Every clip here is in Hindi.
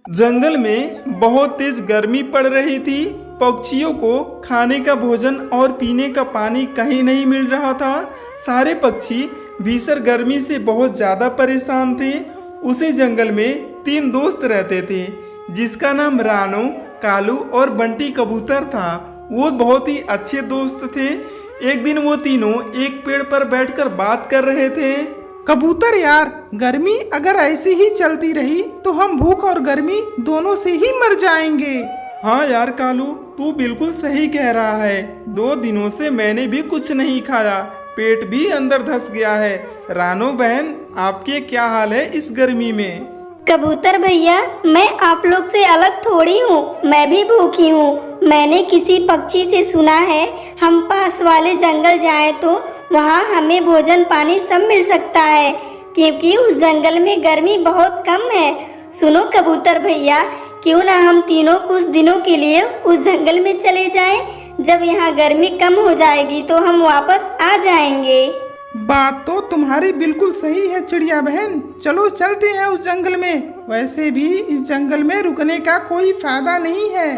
जंगल में बहुत तेज गर्मी पड़ रही थी। पक्षियों को खाने का भोजन और पीने का पानी कहीं नहीं मिल रहा था। सारे पक्षी भीषण गर्मी से बहुत ज़्यादा परेशान थे। उसी जंगल में 3 दोस्त रहते थे जिसका नाम रानू, कालू और बंटी कबूतर था। वो बहुत ही अच्छे दोस्त थे। एक दिन वो तीनों एक पेड़ पर बैठकर बात कर रहे थे। कबूतर यार, गर्मी अगर ऐसी ही चलती रही तो हम भूख और गर्मी दोनों से ही मर जाएंगे। हाँ यार कालू, तू बिल्कुल सही कह रहा है। 2 दिनों से मैंने भी कुछ नहीं खाया, पेट भी अंदर धंस गया है। रानो बहन, आपके क्या हाल है इस गर्मी में? कबूतर भैया, मैं आप लोग से अलग थोड़ी हूँ, मैं भी भूखी हूँ। मैंने किसी पक्षी से सुना है हम पास वाले जंगल जाएं तो वहाँ हमें भोजन पानी सब मिल सकता है, क्योंकि उस जंगल में गर्मी बहुत कम है। सुनो कबूतर भैया, क्यों ना हम तीनों कुछ दिनों के लिए उस जंगल में चले जाएं? जब यहाँ गर्मी कम हो जाएगी तो हम वापस आ जाएंगे। बात तो तुम्हारी बिल्कुल सही है चिड़िया बहन, चलो चलते हैं उस जंगल में। वैसे भी इस जंगल में रुकने का कोई फायदा नहीं है।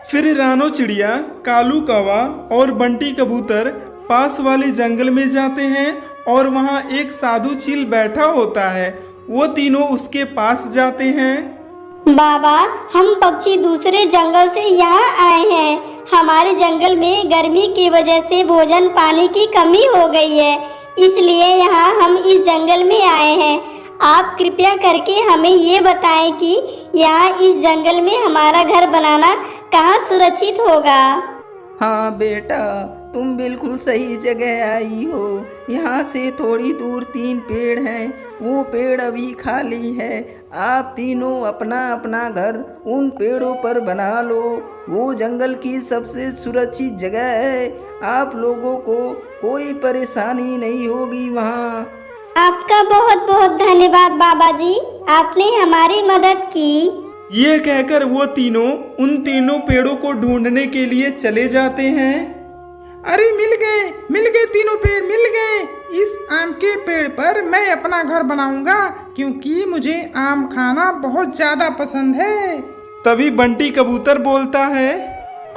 फिर रानो चिड़िया, कालू कौवा और बंटी कबूतर पास वाले जंगल में जाते हैं और वहाँ एक साधु चील बैठा होता है। वो तीनों उसके पास जाते हैं। बाबा, हम पक्षी दूसरे जंगल से यहाँ आए हैं। हमारे जंगल में गर्मी की वजह से भोजन पानी की कमी हो गई है, इसलिए यहाँ हम इस जंगल में आए हैं। आप कृपया करके हमें ये बताएं कि यहाँ इस जंगल में हमारा घर बनाना कहाँ सुरक्षित होगा। हाँ बेटा, तुम बिल्कुल सही जगह आई हो। यहाँ से थोड़ी दूर 3 पेड़ हैं, वो पेड़ अभी खाली है। आप तीनों अपना अपना घर उन पेड़ों पर बना लो। वो जंगल की सबसे सुरक्षित जगह है, आप लोगों को कोई परेशानी नहीं होगी वहाँ। आपका बहुत बहुत धन्यवाद बाबा जी, आपने हमारी मदद की। ये कहकर वो तीनों उन तीनों पेड़ों को ढूंढने के लिए चले जाते हैं। अरे मिल गए तीनों पेड़ मिल गए। इस आम के पेड़ पर मैं अपना घर बनाऊंगा, क्योंकि मुझे आम खाना बहुत ज्यादा पसंद है। तभी बंटी कबूतर बोलता है,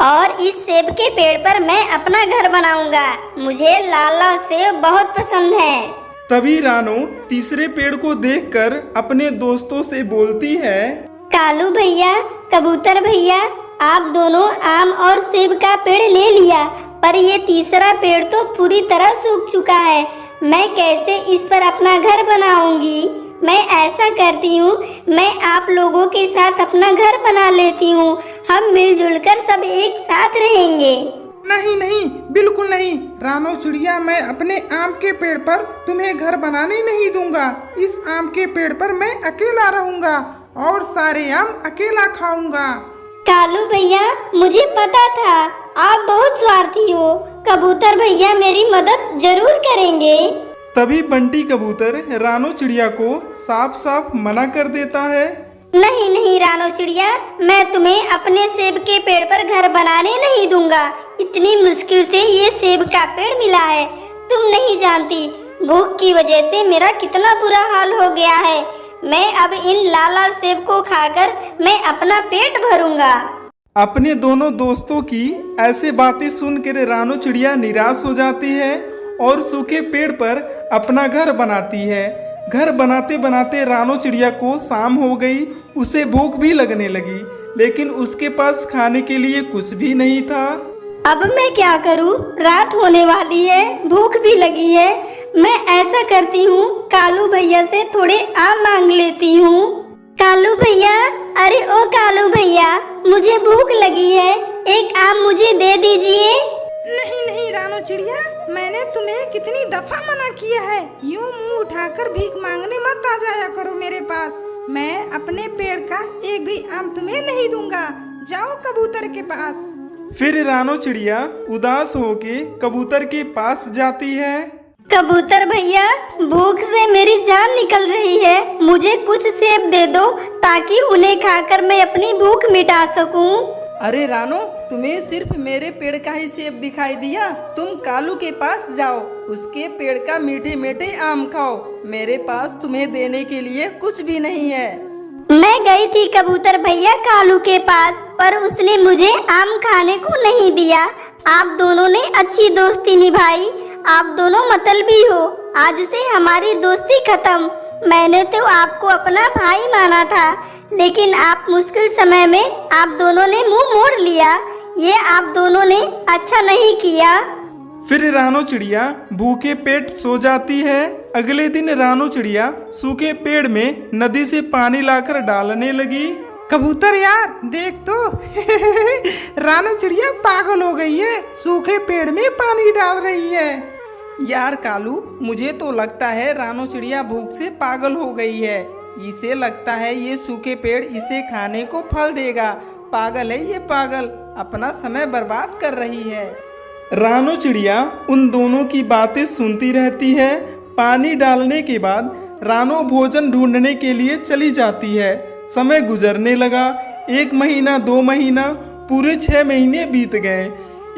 और इस सेब के पेड़ पर मैं अपना घर बनाऊंगा, मुझे लाल लाल सेब बहुत पसंद है। तभी रानो तीसरे पेड़ को देखकर अपने दोस्तों से बोलती है, कालू भैया, कबूतर भैया, आप दोनों आम और सेब का पेड़ ले लिया, पर ये तीसरा पेड़ तो पूरी तरह सूख चुका है। मैं कैसे इस पर अपना घर बनाऊंगी? मैं ऐसा करती हूँ, मैं आप लोगों के साथ अपना घर बना लेती हूँ। हम मिलजुल कर सब एक साथ रहेंगे। नहीं, बिल्कुल नहीं रानो चिड़िया, मैं अपने आम के पेड़ पर तुम्हें घर बनाने नहीं दूंगा। इस आम के पेड़ पर मैं अकेला रहूंगा और सारे आम अकेला खाऊंगा। कालू भैया, मुझे पता था आप बहुत स्वार्थी हो। कबूतर भैया मेरी मदद जरूर करेंगे। तभी बंटी कबूतर रानो चिड़िया को साफ साफ मना कर देता है। नहीं रानो चिड़िया, मैं तुम्हें अपने सेब के पेड़ पर घर बनाने नहीं दूंगा। इतनी मुश्किल से ये सेब का पेड़ मिला है, तुम नहीं जानती भूख की वजह से मेरा कितना बुरा हाल हो गया है। मैं अब इन लाल लाल सेब को खाकर मैं अपना पेट भरूंगा। अपने दोनों दोस्तों की ऐसे बातें सुनकर रानो चिड़िया निराश हो जाती है और सूखे पेड़ पर अपना घर बनाती है। घर बनाते बनाते रानो चिड़िया को शाम हो गई। उसे भूख भी लगने लगी, लेकिन उसके पास खाने के लिए कुछ भी नहीं था। अब मैं क्या करूं? रात होने वाली है, भूख भी लगी है। मैं ऐसा करती हूँ, कालू भैया से थोड़े आम मांग लेती हूँ। कालू भैया, अरे ओ कालू भैया, मुझे भूख लगी है, एक आम मुझे दे दीजिए। नहीं रानो चिड़िया, मैंने तुम्हें कितनी दफा मना किया है, यूं मुंह उठाकर भीख मांगने मत आ जाया करो मेरे पास। मैं अपने पेड़ का एक भी आम तुम्हें नहीं दूंगा, जाओ कबूतर के पास। फिर रानो चिड़िया उदास होके कबूतर के पास जाती है। कबूतर भैया, भूख से मेरी जान निकल रही है, मुझे कुछ सेब दे दो ताकि उन्हें खाकर मैं अपनी भूख मिटा सकूं। अरे रानो, तुम्हें सिर्फ मेरे पेड़ का ही सेब दिखाई दिया? तुम कालू के पास जाओ, उसके पेड़ का मीठे मीठे आम खाओ। मेरे पास तुम्हें देने के लिए कुछ भी नहीं है। मैं गई थी कबूतर भैया कालू के पास, पर उसने मुझे आम खाने को नहीं दिया। आप दोनों ने अच्छी दोस्ती निभाई, आप दोनों मतलबी हो। आज से हमारी दोस्ती खत्म। मैंने तो आपको अपना भाई माना था, लेकिन आप मुश्किल समय में आप दोनों ने मुंह मोड़ लिया। ये आप दोनों ने अच्छा नहीं किया। फिर रानो चिड़िया भूखे पेट सो जाती है। अगले दिन रानो चिड़िया सूखे पेड़ में नदी से पानी लाकर डालने लगी। कबूतर यार देख तो रानो चिड़िया पागल हो गई है, सूखे पेड़ में पानी डाल रही है। यार कालू, मुझे तो लगता है रानो चिड़िया भूख से पागल हो गई है। इसे लगता है ये सूखे पेड़ इसे खाने को फल देगा। पागल है ये पागल, अपना समय बर्बाद कर रही है। रानो चिड़िया उन दोनों की बातें सुनती रहती है। पानी डालने के बाद रानो भोजन ढूंढने के लिए चली जाती है। समय गुजरने लगा। 1 महीना, 2 महीना, पूरे 6 महीने बीत गए।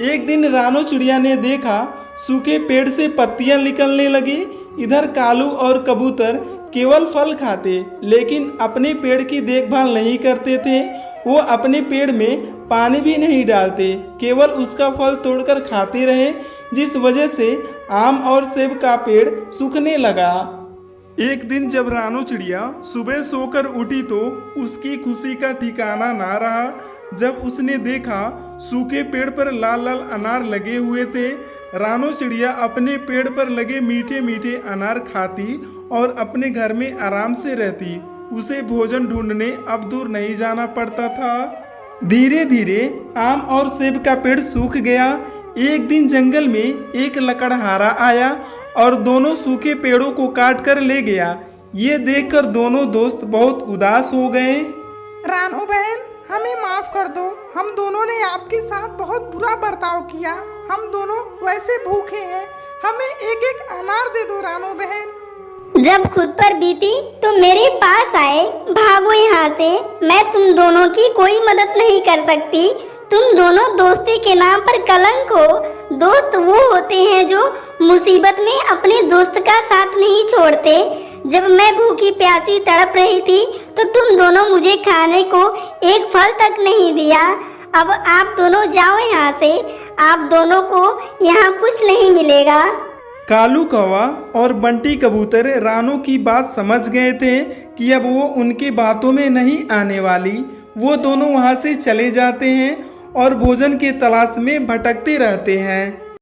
एक दिन रानो चिड़िया ने देखा सूखे पेड़ से पत्तियां निकलने लगी। इधर कालू और कबूतर केवल फल खाते, लेकिन अपने पेड़ की देखभाल नहीं करते थे। वो अपने पेड़ में पानी भी नहीं डालते, केवल उसका फल तोड़कर खाते रहे, जिस वजह से आम और सेब का पेड़ सूखने लगा। एक दिन जब रानो चिड़िया सुबह सोकर उठी तो उसकी खुशी का ठिकाना ना रहा। जब उसने देखा सूखे पेड़ पर लाल लाल अनार लगे हुए थे। रानो चिड़िया अपने पेड़ पर लगे मीठे मीठे अनार खाती और अपने घर में आराम से रहती। उसे भोजन ढूंढने अब दूर नहीं जाना पड़ता था। धीरे धीरे आम और सेब का पेड़ सूख गया। एक दिन जंगल में एक लकड़हारा आया और दोनों सूखे पेड़ों को काट कर ले गया। ये देखकर दोनों दोस्त बहुत उदास हो गए। रानो बहन, हमें माफ कर दो। हम दोनों ने आपके साथ बहुत बुरा बर्ताव किया। हम दोनों वैसे भूखे हैं। हमें एक एक अनार दे दो रानो बहन। जब खुद पर बीती तो मेरे पास आए। भागो यहाँ से, मैं तुम दोनों की कोई मदद नहीं कर सकती। तुम दोनों दोस्ती के नाम पर कलंक हो। दोस्त वो होते हैं जो मुसीबत में अपने दोस्त का साथ नहीं छोड़ते। जब मैं भूखी प्यासी तड़प रही थी तो तुम दोनों मुझे खाने को एक फल तक नहीं दिया। अब आप दोनों जाओ यहाँ से, आप दोनों को यहाँ कुछ नहीं मिलेगा। कालू कौवा और बंटी कबूतर रानो की बात समझ गए थे कि अब वो उनके बातों में नहीं आने वाली। वो दोनों वहाँ से चले जाते हैं और भोजन के तलाश में भटकते रहते हैं।